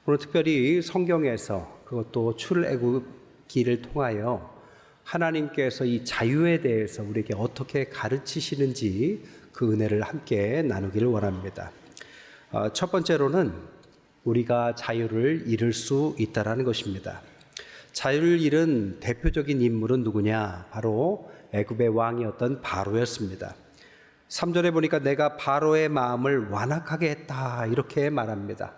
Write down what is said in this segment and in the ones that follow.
오늘 특별히 성경에서 그것도 출애굽기를 통하여 하나님께서 이 자유에 대해서 우리에게 어떻게 가르치시는지 그 은혜를 함께 나누기를 원합니다. 첫 번째로는 우리가 자유를 잃을 수 있다는 것입니다. 자유를 잃은 대표적인 인물은 누구냐? 바로 애굽의 왕이었던 바로였습니다. 3절에 보니까 내가 바로의 마음을 완악하게 했다 이렇게 말합니다.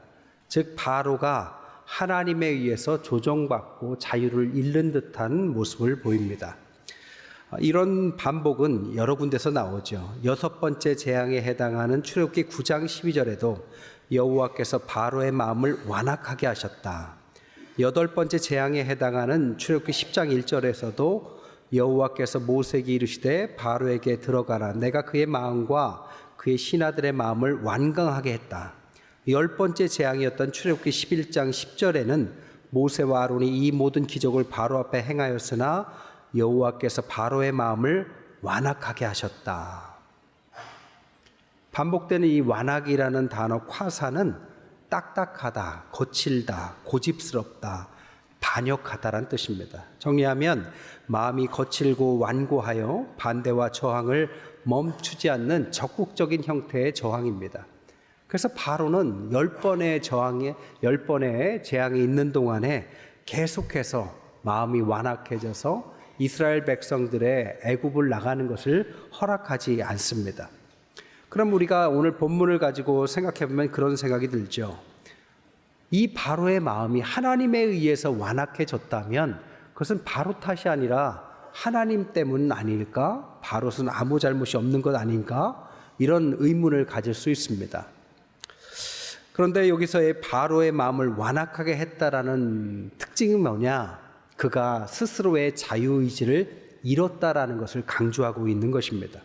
즉 바로가 하나님에 의해서 조정받고 자유를 잃는 듯한 모습을 보입니다. 이런 반복은 여러 군데서 나오죠. 6번째 재앙에 해당하는 출애굽기 9장 12절에도 여호와께서 바로의 마음을 완악하게 하셨다. 8번째 재앙에 해당하는 출애굽기 10장 1절에서도 여호와께서 모세에게 이르시되 바로에게 들어가라. 내가 그의 마음과 그의 신하들의 마음을 완강하게 했다. 10번째 재앙이었던 출애굽기 11장 10절에는 모세와 아론이 이 모든 기적을 바로 앞에 행하였으나 여호와께서 바로의 마음을 완악하게 하셨다. 반복되는 이 완악이라는 단어 콰사는 딱딱하다, 거칠다, 고집스럽다, 반역하다란 뜻입니다. 정리하면 마음이 거칠고 완고하여 반대와 저항을 멈추지 않는 적극적인 형태의 저항입니다. 그래서 바로는 10번의 재앙이 있는 동안에 계속해서 마음이 완악해져서 이스라엘 백성들의 애굽을 나가는 것을 허락하지 않습니다. 그럼 우리가 오늘 본문을 가지고 생각해 보면 그런 생각이 들죠. 이 바로의 마음이 하나님에 의해서 완악해졌다면 그것은 바로 탓이 아니라 하나님 때문 아닐까? 바로는 아무 잘못이 없는 것 아닌가? 이런 의문을 가질 수 있습니다. 그런데 여기서의 바로의 마음을 완악하게 했다라는 특징이 뭐냐? 그가 스스로의 자유의지를 잃었다라는 것을 강조하고 있는 것입니다.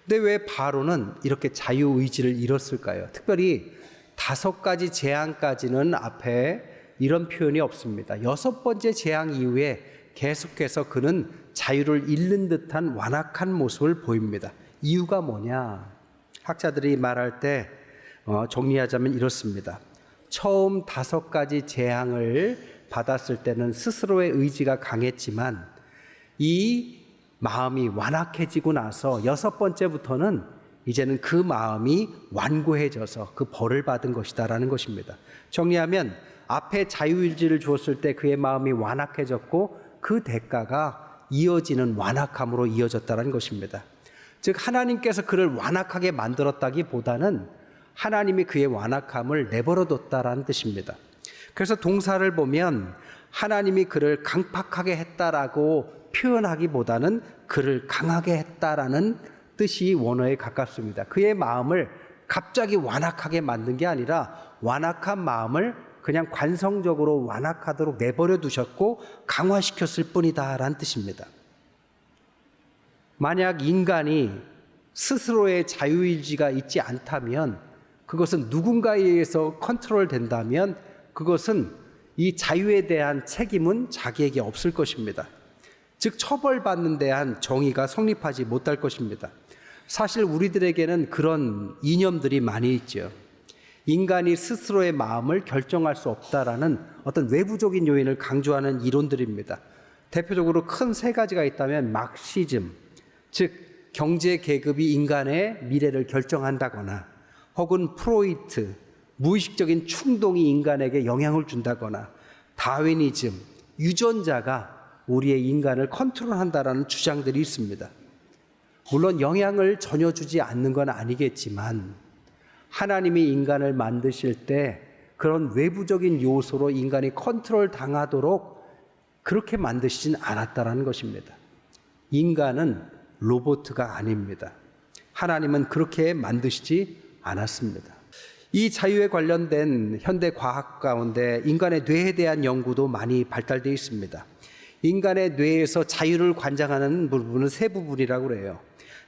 근데 왜 바로는 이렇게 자유의지를 잃었을까요? 특별히 5가지 재앙까지는 앞에 이런 표현이 없습니다. 6번째 재앙 이후에 계속해서 그는 자유를 잃는 듯한 완악한 모습을 보입니다. 이유가 뭐냐? 학자들이 말할 때 정리하자면 이렇습니다. 처음 5가지 재앙을 받았을 때는 스스로의 의지가 강했지만 이 마음이 완악해지고 나서 6번째부터는 이제는 그 마음이 완고해져서 그 벌을 받은 것이다라는 것입니다. 정리하면 앞에 자유의지를 주었을 때 그의 마음이 완악해졌고 그 대가가 이어지는 완악함으로 이어졌다는 것입니다. 즉 하나님께서 그를 완악하게 만들었다기보다는 하나님이 그의 완악함을 내버려뒀다라는 뜻입니다. 그래서 동사를 보면 하나님이 그를 강팍하게 했다라고 표현하기보다는 그를 강하게 했다라는 뜻이 원어에 가깝습니다. 그의 마음을 갑자기 완악하게 만든 게 아니라 완악한 마음을 그냥 관성적으로 완악하도록 내버려 두셨고 강화시켰을 뿐이다라는 뜻입니다. 만약 인간이 스스로의 자유의지가 있지 않다면 그것은 누군가에 의해서 컨트롤된다면 그것은 이 자유에 대한 책임은 자기에게 없을 것입니다. 즉 처벌받는 대한 정의가 성립하지 못할 것입니다. 사실 우리들에게는 그런 이념들이 많이 있죠. 인간이 스스로의 마음을 결정할 수 없다라는 어떤 외부적인 요인을 강조하는 이론들입니다. 대표적으로 큰 3가지가 있다면 막시즘, 즉 경제 계급이 인간의 미래를 결정한다거나 혹은 프로이트, 무의식적인 충동이 인간에게 영향을 준다거나 다윈이즘, 유전자가 우리의 인간을 컨트롤한다라는 주장들이 있습니다. 물론 영향을 전혀 주지 않는 건 아니겠지만 하나님이 인간을 만드실 때 그런 외부적인 요소로 인간이 컨트롤 당하도록 그렇게 만드시진 않았다라는 것입니다. 인간은 로봇가 아닙니다. 하나님은 그렇게 만드시지 않았습니다. 이 자유에 관련된 현대 과학 가운데 인간의 뇌에 대한 연구도 많이 발달되어 있습니다. 인간의 뇌에서 자유를 관장하는 부분은 3부분이라고 그래요.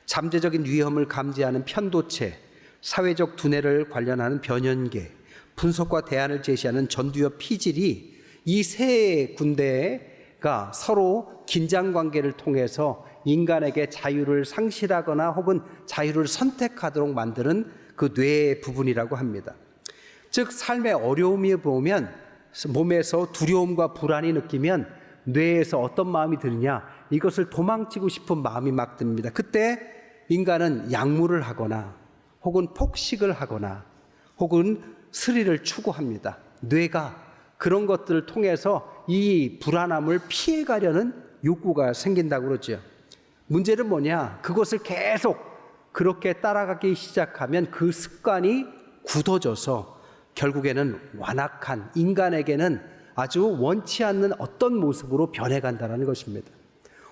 잠재적인 위험을 감지하는 편도체, 사회적 두뇌를 관련하는 변연계, 분석과 대안을 제시하는 전두엽 피질이 이 3군데가 서로 긴장관계를 통해서 인간에게 자유를 상실하거나 혹은 자유를 선택하도록 만드는 그 뇌의 부분이라고 합니다. 즉 삶의 어려움이 보면 몸에서 두려움과 불안이 느끼면 뇌에서 어떤 마음이 드느냐, 이것을 도망치고 싶은 마음이 막 듭니다. 그때 인간은 약물을 하거나 혹은 폭식을 하거나 혹은 스릴을 추구합니다. 뇌가 그런 것들을 통해서 이 불안함을 피해가려는 욕구가 생긴다고 그러죠. 문제는 뭐냐? 그것을 계속 그렇게 따라가기 시작하면 그 습관이 굳어져서 결국에는 완악한, 인간에게는 아주 원치 않는 어떤 모습으로 변해간다는 것입니다.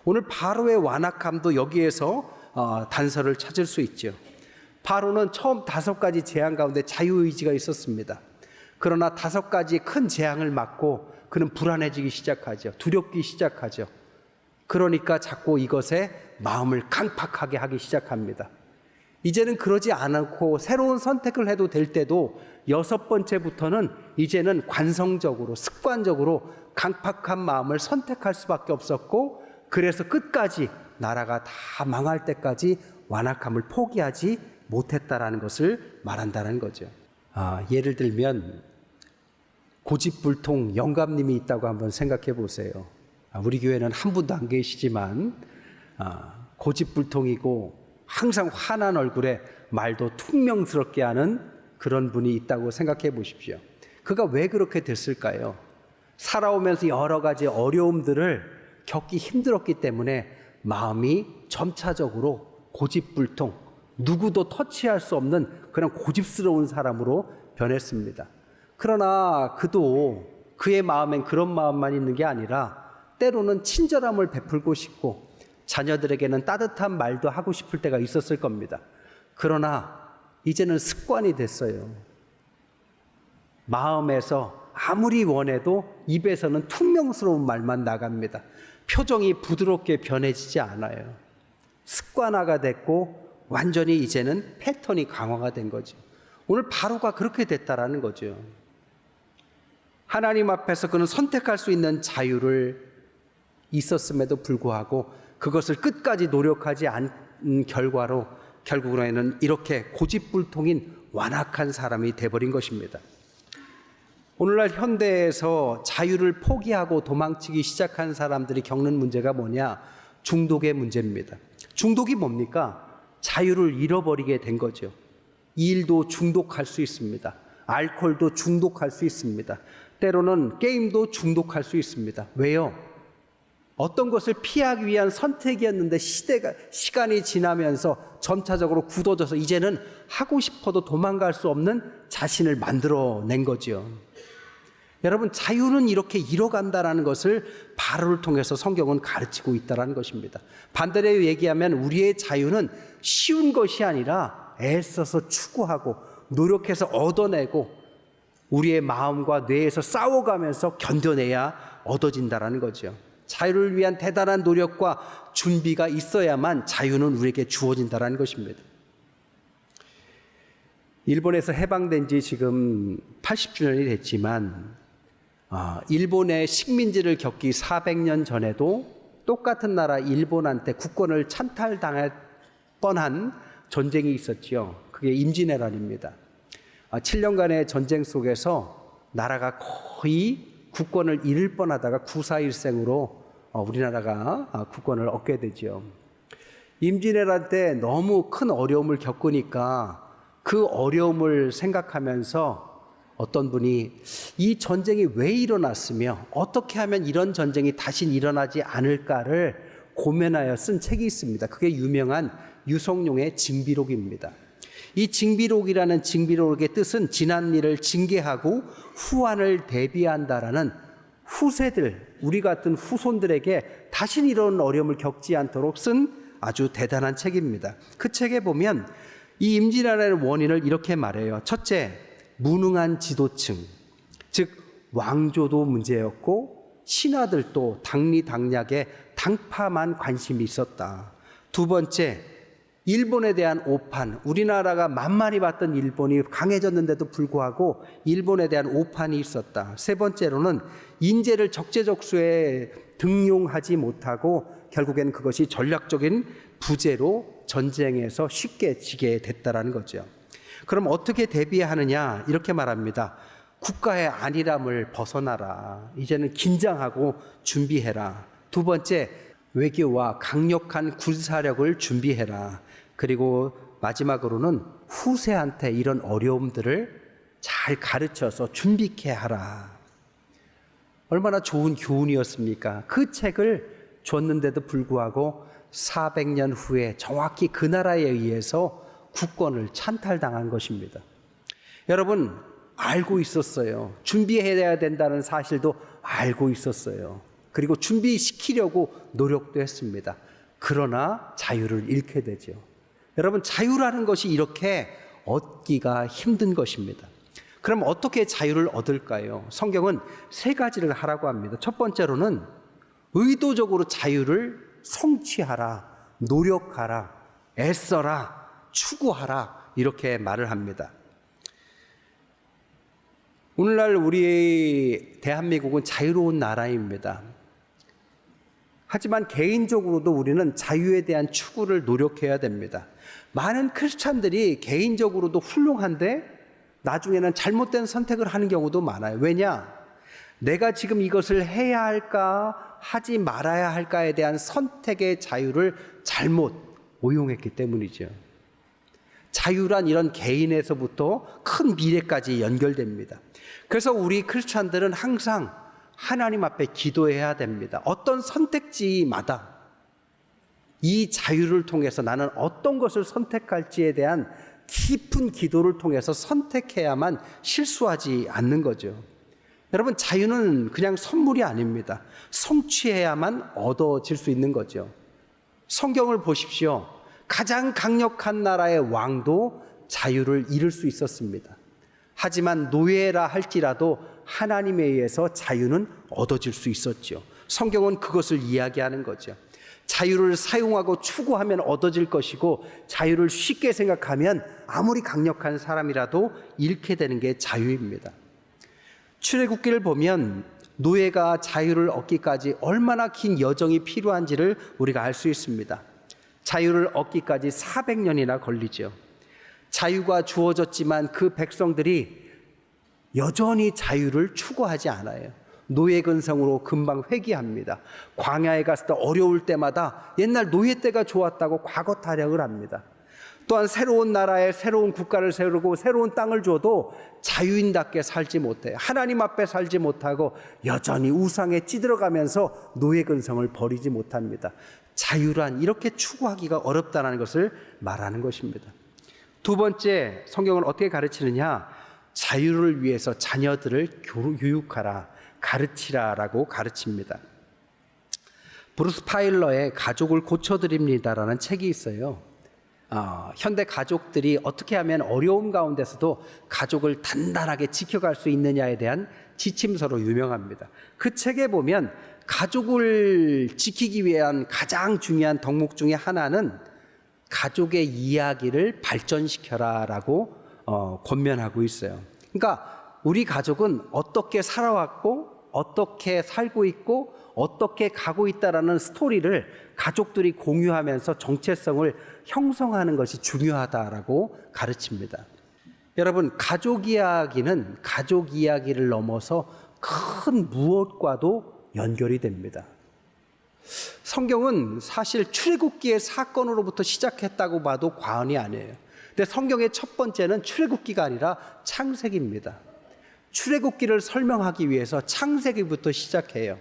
오늘 바로의 완악함도 여기에서 단서를 찾을 수 있죠. 바로는 처음 5가지 재앙 가운데 자유의지가 있었습니다. 그러나 5가지 큰 재앙을 맞고 그는 불안해지기 시작하죠. 두렵기 시작하죠. 그러니까 자꾸 이것에 마음을 강팍하게 하기 시작합니다. 이제는 그러지 않고 새로운 선택을 해도 될 때도 6번째부터는 이제는 관성적으로, 습관적으로 강팍한 마음을 선택할 수밖에 없었고, 그래서 끝까지 나라가 다 망할 때까지 완악함을 포기하지 못했다라는 것을 말한다는 거죠. 예를 들면 고집불통 영감님이 있다고 한번 생각해 보세요. 우리 교회는 한 분도 안 계시지만 고집불통이고 항상 화난 얼굴에 말도 퉁명스럽게 하는 그런 분이 있다고 생각해 보십시오. 그가 왜 그렇게 됐을까요? 살아오면서 여러 가지 어려움들을 겪기 힘들었기 때문에 마음이 점차적으로 고집불통, 누구도 터치할 수 없는 그런 고집스러운 사람으로 변했습니다. 그러나 그도 그의 마음엔 그런 마음만 있는 게 아니라 때로는 친절함을 베풀고 싶고 자녀들에게는 따뜻한 말도 하고 싶을 때가 있었을 겁니다. 그러나 이제는 습관이 됐어요. 마음에서 아무리 원해도 입에서는 퉁명스러운 말만 나갑니다. 표정이 부드럽게 변해지지 않아요. 습관화가 됐고 완전히 이제는 패턴이 강화가 된 거죠. 오늘 바로가 그렇게 됐다라는 거죠. 하나님 앞에서 그는 선택할 수 있는 자유를 있었음에도 불구하고 그것을 끝까지 노력하지 않은 결과로 결국에는 이렇게 고집불통인 완악한 사람이 돼버린 것입니다. 오늘날 현대에서 자유를 포기하고 도망치기 시작한 사람들이 겪는 문제가 뭐냐? 중독의 문제입니다. 중독이 뭡니까? 자유를 잃어버리게 된 거죠. 일도 중독할 수 있습니다. 알코올도 중독할 수 있습니다. 때로는 게임도 중독할 수 있습니다. 왜요? 어떤 것을 피하기 위한 선택이었는데 시간이 지나면서 점차적으로 굳어져서 이제는 하고 싶어도 도망갈 수 없는 자신을 만들어낸 거죠. 여러분, 자유는 이렇게 잃어간다는 것을 바로를 통해서 성경은 가르치고 있다는 것입니다. 반대로 얘기하면 우리의 자유는 쉬운 것이 아니라 애써서 추구하고 노력해서 얻어내고 우리의 마음과 뇌에서 싸워가면서 견뎌내야 얻어진다는 거죠. 자유를 위한 대단한 노력과 준비가 있어야만 자유는 우리에게 주어진다는 것입니다. 일본에서 해방된 지 지금 80주년이 됐지만 일본의 식민지를 겪기 400년 전에도 똑같은 나라 일본한테 국권을 찬탈당할 뻔한 전쟁이 있었지요. 그게 임진왜란입니다. 7년간의 전쟁 속에서 나라가 거의 국권을 잃을 뻔하다가 구사일생으로 우리나라가 국권을 얻게 되죠. 임진왜란 때 너무 큰 어려움을 겪으니까 그 어려움을 생각하면서 어떤 분이 이 전쟁이 왜 일어났으며 어떻게 하면 이런 전쟁이 다시 일어나지 않을까를 고민하여 쓴 책이 있습니다. 그게 유명한 유성룡의 징비록입니다. 이 징비록이라는 징비록의 뜻은 지난 일을 징계하고 후환을 대비한다라는 후세들, 우리 같은 후손들에게 다시 이런 어려움을 겪지 않도록 쓴 아주 대단한 책입니다. 그 책에 보면 이 임진왜란의 원인을 이렇게 말해요. 첫째, 무능한 지도층, 즉 왕조도 문제였고 신하들도 당리당략에 당파만 관심이 있었다. 두 번째, 일본에 대한 오판, 우리나라가 만만히 봤던 일본이 강해졌는데도 불구하고 일본에 대한 오판이 있었다. 세 번째로는 인재를 적재적소에 등용하지 못하고 결국엔 그것이 전략적인 부재로 전쟁에서 쉽게 지게 됐다라는 거죠. 그럼 어떻게 대비하느냐? 이렇게 말합니다. 국가의 안일함을 벗어나라. 이제는 긴장하고 준비해라. 두 번째, 외교와 강력한 군사력을 준비해라. 그리고 마지막으로는 후세한테 이런 어려움들을 잘 가르쳐서 준비케 하라. 얼마나 좋은 교훈이었습니까? 그 책을 줬는데도 불구하고 400년 후에 정확히 그 나라에 의해서 국권을 찬탈당한 것입니다. 여러분, 알고 있었어요. 준비해야 된다는 사실도 알고 있었어요. 그리고 준비시키려고 노력도 했습니다. 그러나 자유를 잃게 되죠. 여러분, 자유라는 것이 이렇게 얻기가 힘든 것입니다. 그럼 어떻게 자유를 얻을까요? 성경은 세 가지를 하라고 합니다. 첫 번째로는 의도적으로 자유를 성취하라, 노력하라, 애써라, 추구하라, 이렇게 말을 합니다. 오늘날 우리 대한민국은 자유로운 나라입니다. 하지만 개인적으로도 우리는 자유에 대한 추구를 노력해야 됩니다. 많은 크리스찬들이 개인적으로도 훌륭한데 나중에는 잘못된 선택을 하는 경우도 많아요. 왜냐? 내가 지금 이것을 해야 할까, 하지 말아야 할까에 대한 선택의 자유를 잘못 오용했기 때문이죠. 자유란 이런 개인에서부터 큰 미래까지 연결됩니다. 그래서 우리 크리스찬들은 항상 하나님 앞에 기도해야 됩니다. 어떤 선택지마다 이 자유를 통해서 나는 어떤 것을 선택할지에 대한 깊은 기도를 통해서 선택해야만 실수하지 않는 거죠. 여러분, 자유는 그냥 선물이 아닙니다. 성취해야만 얻어질 수 있는 거죠. 성경을 보십시오. 가장 강력한 나라의 왕도 자유를 잃을 수 있었습니다. 하지만 노예라 할지라도 하나님에 의해서 자유는 얻어질 수 있었죠. 성경은 그것을 이야기하는 거죠. 자유를 사용하고 추구하면 얻어질 것이고, 자유를 쉽게 생각하면 아무리 강력한 사람이라도 잃게 되는 게 자유입니다. 출애굽기를 보면 노예가 자유를 얻기까지 얼마나 긴 여정이 필요한지를 우리가 알 수 있습니다. 자유를 얻기까지 400년이나 걸리죠. 자유가 주어졌지만 그 백성들이 여전히 자유를 추구하지 않아요. 노예 근성으로 금방 회귀합니다. 광야에 갔을 때 어려울 때마다 옛날 노예 때가 좋았다고 과거 타령을 합니다. 또한 새로운 나라에 새로운 국가를 세우고 새로운 땅을 줘도 자유인답게 살지 못해요. 하나님 앞에 살지 못하고 여전히 우상에 찌들어가면서 노예 근성을 버리지 못합니다. 자유란 이렇게 추구하기가 어렵다는 것을 말하는 것입니다. 두 번째, 성경은 어떻게 가르치느냐? 자유를 위해서 자녀들을 교육하라, 가르치라라고 가르칩니다. 브루스 파일러의 가족을 고쳐드립니다라는 책이 있어요. 현대 가족들이 어떻게 하면 어려움 가운데서도 가족을 단단하게 지켜갈 수 있느냐에 대한 지침서로 유명합니다. 그 책에 보면 가족을 지키기 위한 가장 중요한 덕목 중에 하나는 가족의 이야기를 발전시켜라라고 권면하고 있어요. 그러니까 우리 가족은 어떻게 살아왔고 어떻게 살고 있고 어떻게 가고 있다라는 스토리를 가족들이 공유하면서 정체성을 형성하는 것이 중요하다라고 가르칩니다. 여러분, 가족 이야기는 가족 이야기를 넘어서 큰 무엇과도 연결이 됩니다. 성경은 사실 출애굽기의 사건으로부터 시작했다고 봐도 과언이 아니에요. 근데 성경의 첫 번째는 출애굽기가 아니라 창세기입니다. 출애굽기를 설명하기 위해서 창세기부터 시작해요.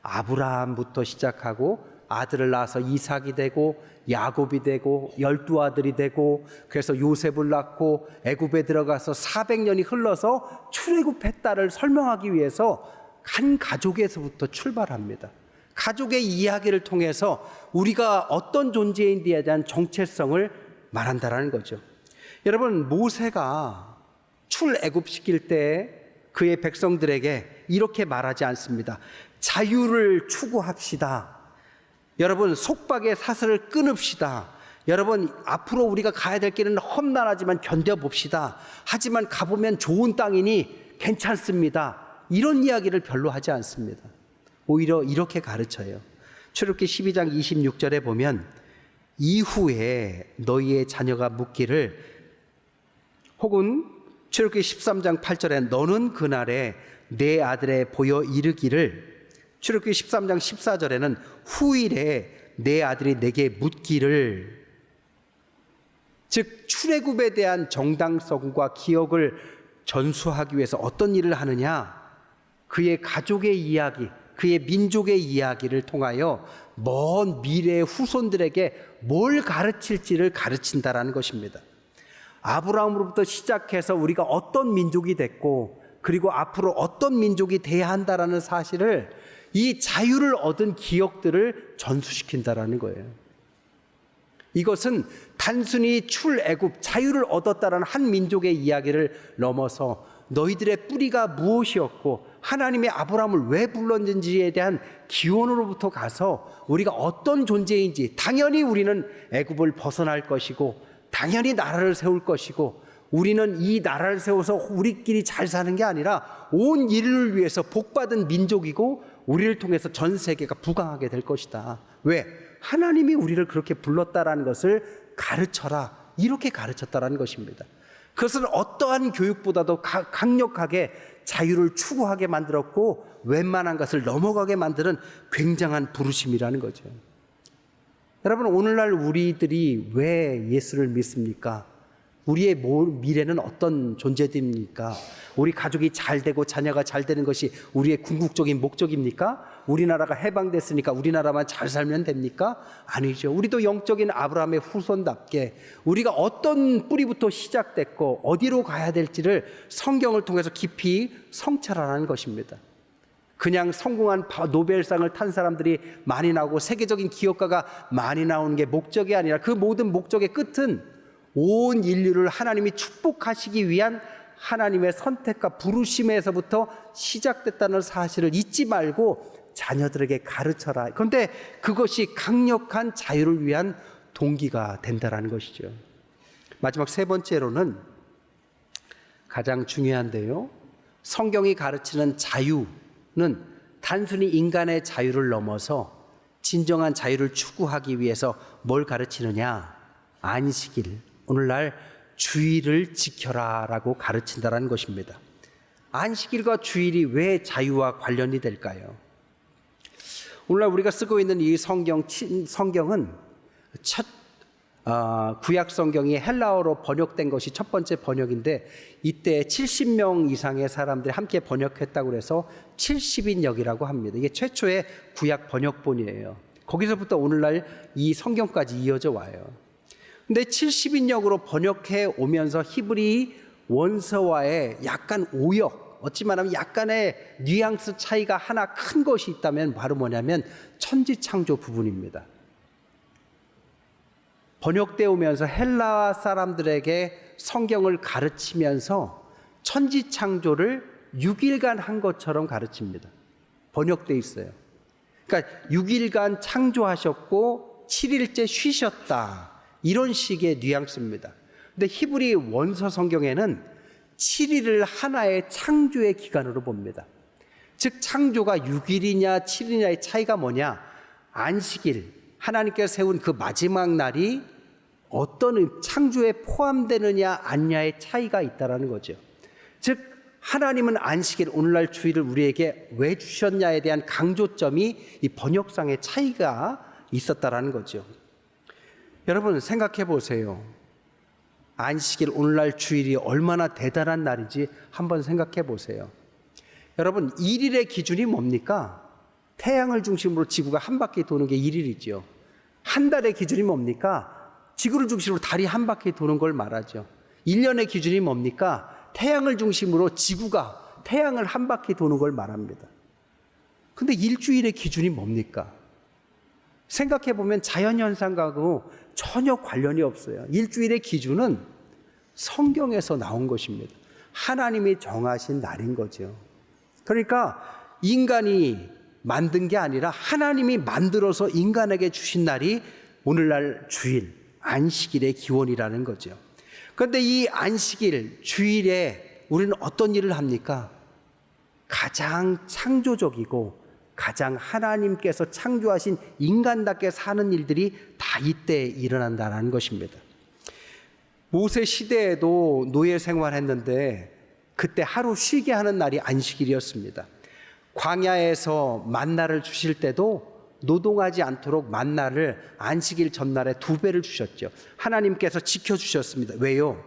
아브라함부터 시작하고 아들을 낳아서 이삭이 되고 야곱이 되고 12아들이 되고, 그래서 요셉을 낳고 애굽에 들어가서 400년이 흘러서 출애굽했다를 설명하기 위해서 한 가족에서부터 출발합니다. 가족의 이야기를 통해서 우리가 어떤 존재인지에 대한 정체성을 말한다라는 거죠. 여러분, 모세가 출애굽시킬 때 그의 백성들에게 이렇게 말하지 않습니다. 자유를 추구합시다. 여러분, 속박의 사슬을 끊읍시다. 여러분, 앞으로 우리가 가야 될 길은 험난하지만 견뎌봅시다. 하지만 가보면 좋은 땅이니 괜찮습니다. 이런 이야기를 별로 하지 않습니다. 오히려 이렇게 가르쳐요. 출애굽기 12장 26절에 보면 이후에 너희의 자녀가 묻기를 혹은 출애굽기 13장 8절에 너는 그날에 내 아들에 보여 이르기를, 출애굽기 13장 14절에는 후일에 내 아들이 내게 묻기를, 즉 출애굽에 대한 정당성과 기억을 전수하기 위해서 어떤 일을 하느냐, 그의 가족의 이야기, 그의 민족의 이야기를 통하여 먼 미래의 후손들에게 뭘 가르칠지를 가르친다라는 것입니다. 아브라함으로부터 시작해서 우리가 어떤 민족이 됐고 그리고 앞으로 어떤 민족이 돼야 한다라는 사실을, 이 자유를 얻은 기억들을 전수시킨다라는 거예요. 이것은 단순히 출애굽, 자유를 얻었다라는 한 민족의 이야기를 넘어서 너희들의 뿌리가 무엇이었고 하나님의 아브라함을 왜 불렀는지에 대한 기원으로부터 가서 우리가 어떤 존재인지, 당연히 우리는 애굽을 벗어날 것이고 당연히 나라를 세울 것이고, 우리는 이 나라를 세워서 우리끼리 잘 사는 게 아니라 온 인류를 위해서 복받은 민족이고 우리를 통해서 전 세계가 부강하게 될 것이다. 왜? 하나님이 우리를 그렇게 불렀다라는 것을 가르쳐라, 이렇게 가르쳤다라는 것입니다. 그것은 어떠한 교육보다도 강력하게 자유를 추구하게 만들었고 웬만한 것을 넘어가게 만드는 굉장한 부르심이라는 거죠. 여러분, 오늘날 우리들이 왜 예수를 믿습니까? 우리의 미래는 어떤 존재입니까? 우리 가족이 잘 되고 자녀가 잘 되는 것이 우리의 궁극적인 목적입니까? 우리나라가 해방됐으니까 우리나라만 잘 살면 됩니까? 아니죠. 우리도 영적인 아브라함의 후손답게 우리가 어떤 뿌리부터 시작됐고 어디로 가야 될지를 성경을 통해서 깊이 성찰하라는 것입니다. 그냥 성공한 노벨상을 탄 사람들이 많이 나오고 세계적인 기업가가 많이 나오는 게 목적이 아니라, 그 모든 목적의 끝은 온 인류를 하나님이 축복하시기 위한 하나님의 선택과 부르심에서부터 시작됐다는 사실을 잊지 말고 자녀들에게 가르쳐라. 그런데 그것이 강력한 자유를 위한 동기가 된다는 것이죠. 마지막 세 번째로는 가장 중요한데요, 성경이 가르치는 자유는 단순히 인간의 자유를 넘어서 진정한 자유를 추구하기 위해서 뭘 가르치느냐? 안식일, 오늘날 주일을 지켜라 라고 가르친다는 것입니다. 안식일과 주일이 왜 자유와 관련이 될까요? 오늘날 우리가 쓰고 있는 이 성경은 첫 구약 성경이 헬라어로 번역된 것이 첫 번째 번역인데, 이때 70명 이상의 사람들이 함께 번역했다고 해서 70인역이라고 합니다. 이게 최초의 구약 번역본이에요. 거기서부터 오늘날 이 성경까지 이어져 와요. 근데 70인역으로 번역해 오면서 히브리 원서와의 약간 오역, 어찌 말하면 약간의 뉘앙스 차이가 하나 큰 것이 있다면 바로 뭐냐면 천지창조 부분입니다. 번역되어 오면서 헬라 사람들에게 성경을 가르치면서 천지창조를 6일간 한 것처럼 가르칩니다. 번역되어 있어요. 그러니까 6일간 창조하셨고 7일째 쉬셨다, 이런 식의 뉘앙스입니다. 근데 히브리 원서 성경에는 7일을 하나의 창조의 기간으로 봅니다. 즉 창조가 6일이냐 7일이냐의 차이가 뭐냐? 안식일, 하나님께서 세운 그 마지막 날이 어떤 창조에 포함되느냐 아니냐의 차이가 있다는 거죠. 즉 하나님은 안식일, 오늘날 주일을 우리에게 왜 주셨냐에 대한 강조점이 이 번역상의 차이가 있었다는 거죠. 여러분 생각해 보세요. 안식일, 오늘날 주일이 얼마나 대단한 날인지 한번 생각해 보세요. 여러분, 일일의 기준이 뭡니까? 태양을 중심으로 지구가 한 바퀴 도는 게 1일이죠. 한 달의 기준이 뭡니까? 지구를 중심으로 달이 한 바퀴 도는 걸 말하죠. 1년의 기준이 뭡니까? 태양을 중심으로 지구가 태양을 한 바퀴 도는 걸 말합니다. 근데 일주일의 기준이 뭡니까? 생각해 보면 자연현상과도 전혀 관련이 없어요. 일주일의 기준은 성경에서 나온 것입니다. 하나님이 정하신 날인 거죠. 그러니까 인간이 만든 게 아니라 하나님이 만들어서 인간에게 주신 날이 오늘날 주일, 안식일의 기원이라는 거죠. 그런데 이 안식일, 주일에 우리는 어떤 일을 합니까? 가장 창조적이고 가장 하나님께서 창조하신 인간답게 사는 일들이 다 이때 일어난다는 것입니다. 모세 시대에도 노예 생활했는데 그때 하루 쉬게 하는 날이 안식일이었습니다. 광야에서 만나를 주실 때도 노동하지 않도록 만나를 안식일 전날에 2배를 주셨죠. 하나님께서 지켜주셨습니다. 왜요?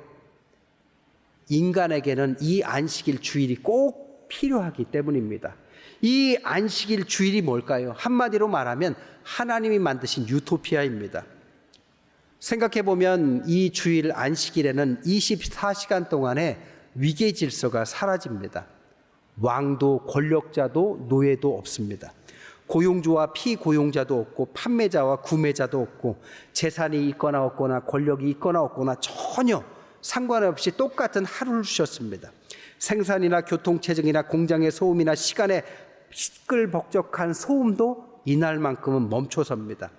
인간에게는 이 안식일 주일이 꼭 필요하기 때문입니다. 이 안식일 주일이 뭘까요? 한마디로 말하면 하나님이 만드신 유토피아입니다. 생각해보면 이 주일 안식일에는 24시간 동안에 위계 질서가 사라집니다. 왕도 권력자도 노예도 없습니다. 고용주와 피고용자도 없고 판매자와 구매자도 없고 재산이 있거나 없거나 권력이 있거나 없거나 전혀 상관없이 똑같은 하루를 주셨습니다. 생산이나 교통체증이나 공장의 소음이나 시간의 시끌벅적한 소음도 이날만큼은 멈춰섭니다.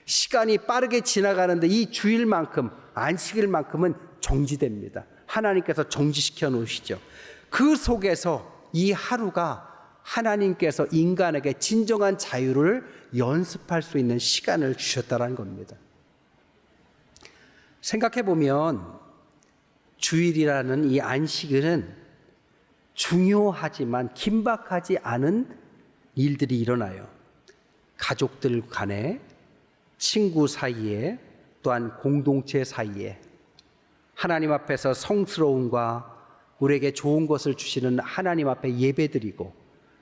시간이 빠르게 지나가는데 이 주일만큼, 안식일만큼은 정지됩니다. 하나님께서 정지시켜 놓으시죠. 그 속에서 이 하루가 하나님께서 인간에게 진정한 자유를 연습할 수 있는 시간을 주셨다는 겁니다. 생각해 보면 주일이라는 이 안식일은 중요하지만 긴박하지 않은 일들이 일어나요. 가족들 간에, 친구 사이에, 또한 공동체 사이에 하나님 앞에서 성스러움과 우리에게 좋은 것을 주시는 하나님 앞에 예배드리고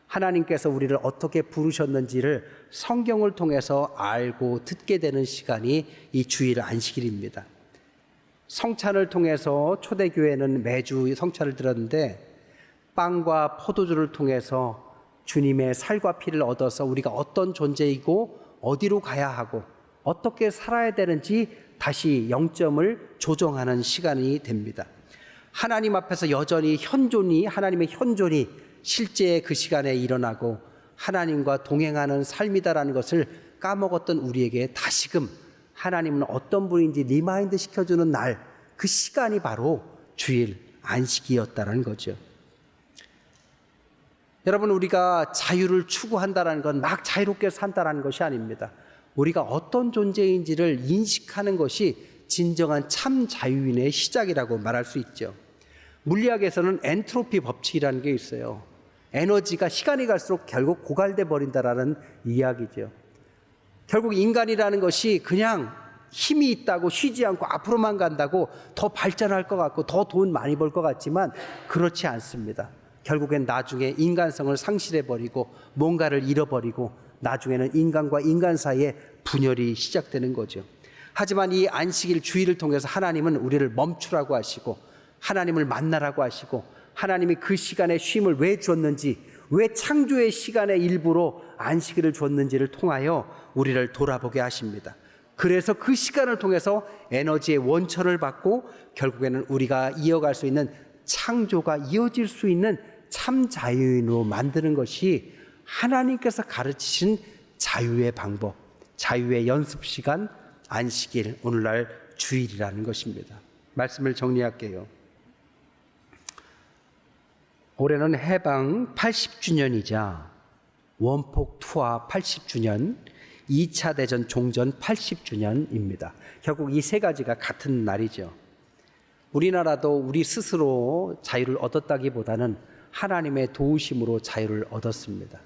하나님께서 우리를 어떻게 부르셨는지를 성경을 통해서 알고 듣게 되는 시간이 이 주일 안식일입니다. 성찬을 통해서 초대교회는 매주 성찬을 드렸는데 빵과 포도주를 통해서 주님의 살과 피를 얻어서 우리가 어떤 존재이고 어디로 가야 하고 어떻게 살아야 되는지 다시 영점을 조정하는 시간이 됩니다. 하나님 앞에서 여전히 하나님의 현존이 실제 그 시간에 일어나고 하나님과 동행하는 삶이다라는 것을 까먹었던 우리에게 다시금 하나님은 어떤 분인지 리마인드 시켜주는 날, 그 시간이 바로 주일 안식이었다는 거죠. 여러분, 우리가 자유를 추구한다는 건 막 자유롭게 산다는 것이 아닙니다. 우리가 어떤 존재인지를 인식하는 것이 진정한 참 자유인의 시작이라고 말할 수 있죠. 물리학에서는 엔트로피 법칙이라는 게 있어요. 에너지가 시간이 갈수록 결국 고갈돼 버린다라는 이야기죠. 결국 인간이라는 것이 그냥 힘이 있다고 쉬지 않고 앞으로만 간다고 더 발전할 것 같고 더 돈 많이 벌 것 같지만 그렇지 않습니다. 결국엔 나중에 인간성을 상실해버리고 뭔가를 잃어버리고 나중에는 인간과 인간 사이에 분열이 시작되는 거죠. 하지만 이 안식일 주일을 통해서 하나님은 우리를 멈추라고 하시고 하나님을 만나라고 하시고 하나님이 그 시간에 쉼을 왜 줬는지, 왜 창조의 시간의 일부로 안식일을 줬는지를 통하여 우리를 돌아보게 하십니다. 그래서 그 시간을 통해서 에너지의 원천을 받고 결국에는 우리가 이어갈 수 있는 창조가 이어질 수 있는 참 자유인으로 만드는 것이 하나님께서 가르치신 자유의 방법, 자유의 연습 시간, 안식일, 오늘날 주일이라는 것입니다. 말씀을 정리할게요. 올해는 해방 80주년이자 원폭 투하 80주년, 2차 대전 종전 80주년입니다. 결국 이 세 가지가 같은 날이죠. 우리나라도 우리 스스로 자유를 얻었다기보다는 하나님의 도우심으로 자유를 얻었습니다.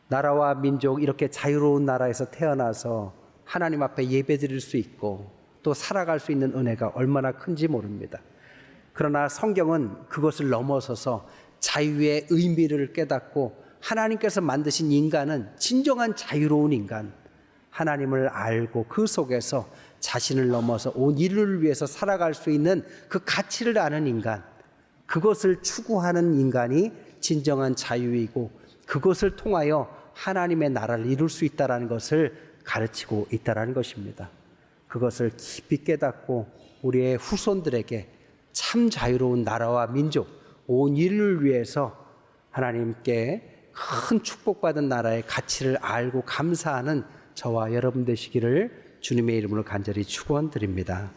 나라와 민족, 이렇게 자유로운 나라에서 태어나서 하나님 앞에 예배드릴 수 있고 또 살아갈 수 있는 은혜가 얼마나 큰지 모릅니다. 그러나 성경은 그것을 넘어서서 자유의 의미를 깨닫고 하나님께서 만드신 인간은 진정한 자유로운 인간, 하나님을 알고 그 속에서 자신을 넘어서 온 인류를 위해서 살아갈 수 있는 그 가치를 아는 인간, 그것을 추구하는 인간이 진정한 자유이고 그것을 통하여 하나님의 나라를 이룰 수 있다는 것을 가르치고 있다는 것입니다. 그것을 깊이 깨닫고 우리의 후손들에게 참 자유로운 나라와 민족, 온 인류를 위해서 하나님께 큰 축복받은 나라의 가치를 알고 감사하는 저와 여러분 되시기를 주님의 이름으로 간절히 축원드립니다.